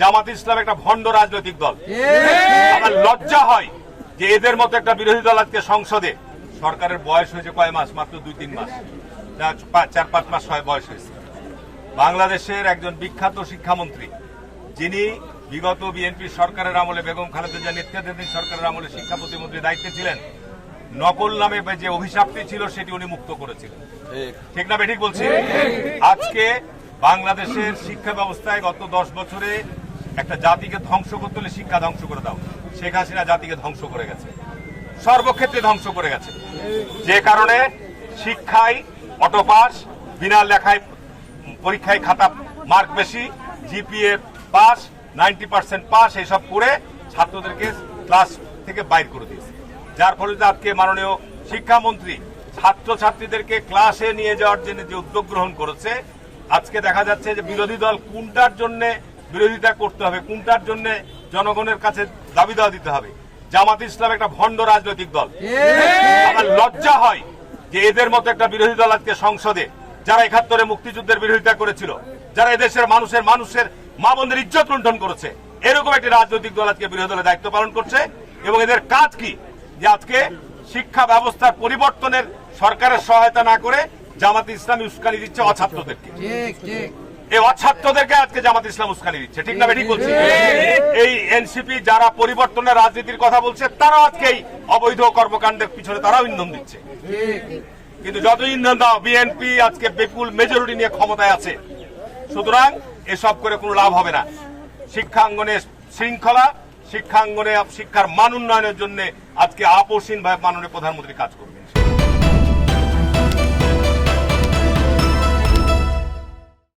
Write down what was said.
জামাত ইসলাম একটা ভণ্ড রাজনৈতিক দল। আমার লজ্জা হয় যে এদের মতো একটা বিরোধী দল আজকে সংসদে, সরকারের বয়স হয়েছে কয় মাস, মাত্র 2-3 মাস, 4-5 মাস বয়স হয়েছে। বাংলাদেশের একজন বিখ্যাত শিক্ষামন্ত্রী, যিনি বিগত বিএনপি সরকারের আমলে, বেগম খালেদা জিয়া নেতৃত্বাধীন সরকারের আমলে শিক্ষা প্রতিমন্ত্রী দায়িত্বে ছিলেন, নকল নামে যে অভিশাপটি ছিল সেটি উনি মুক্ত করেছিলেন। ঠিক না বেঠিক বলছি? আজকে বাংলাদেশের শিক্ষা ব্যবস্থায় গত 10 বছরে একটা জাতিকে ধ্বংস করতে হলে শিক্ষা ধ্বংস করে দাও। শেখ হাসিনা জাতিকে ধ্বংস করে গেছে, সর্বক্ষেত্রে ধ্বংস করে গেছে। যে কারণে শিক্ষায় অটোপাস, বিনা লেখায় পরীক্ষায় খাতা মার্ক বেশি, জিপিএ পাস, 90% পাস, এইসব করে ছাত্রদেরকে ক্লাস থেকে বাইর করে দিয়েছে। যার ফলে আজকে মাননীয় শিক্ষামন্ত্রী ছাত্রছাত্রীদেরকে ক্লাসে নিয়ে যাওয়ার জন্য যে উদ্যোগ গ্রহণ করেছে, আজকে দেখা যাচ্ছে যে বিরোধী দল কোনটার জন্য বিরোধিতা করতে হবে, কোনটার জন্য জনগণের কাছে দাবি দেওয়া দিতে হবে। জামাত ইসলাম একটা ভণ্ড রাজনৈতিক দল। আমার লজ্জা হয় যে এদের মতো একটা বিরোধী দল আজকে সংসদে, যারা 71-এ মুক্তিযুদ্ধের বিরোধিতা করেছিল, যারা এদেশের মানুষের মা বোনদের ইজ্জত লুণ্ঠন করেছে, এরকম একটি রাজনৈতিক দল আজকে বিরোধী দলের দায়িত্ব পালন করছে। এবং এদের কাজ কি? যে আজকে শিক্ষা ব্যবস্থার পরিবর্তনের সরকারের সহায়তা না করে জামাত ইসলামী উস্কানি দিচ্ছে অছাত্রদেরকে। এই অছাত্রদেরকে আজকে জামাত ইসলাম উস্কানি দিচ্ছে। ঠিক না বেঠিক বলছি? এই এনসিপি যারা পরিবর্তনের রাজনীতির কথা বলছে, তারাও আজকে এই অবৈধ কর্মকাণ্ডের পিছনে তারাও ইন্ধন দিচ্ছে। কিন্তু যত ইন্ধন দাও, বিএনপি আজকে বিপুল মেজরিটি নিয়ে ক্ষমতায় আছে। সুতরাং এসব করে কোনো লাভ হবে না। শিক্ষাঙ্গনে শৃঙ্খলা, শিক্ষাঙ্গনে শিক্ষার মান উন্নয়নের জন্য আজকে আপোষহীনভাবে মাননীয় প্রধানমন্ত্রী কাজ করবেন।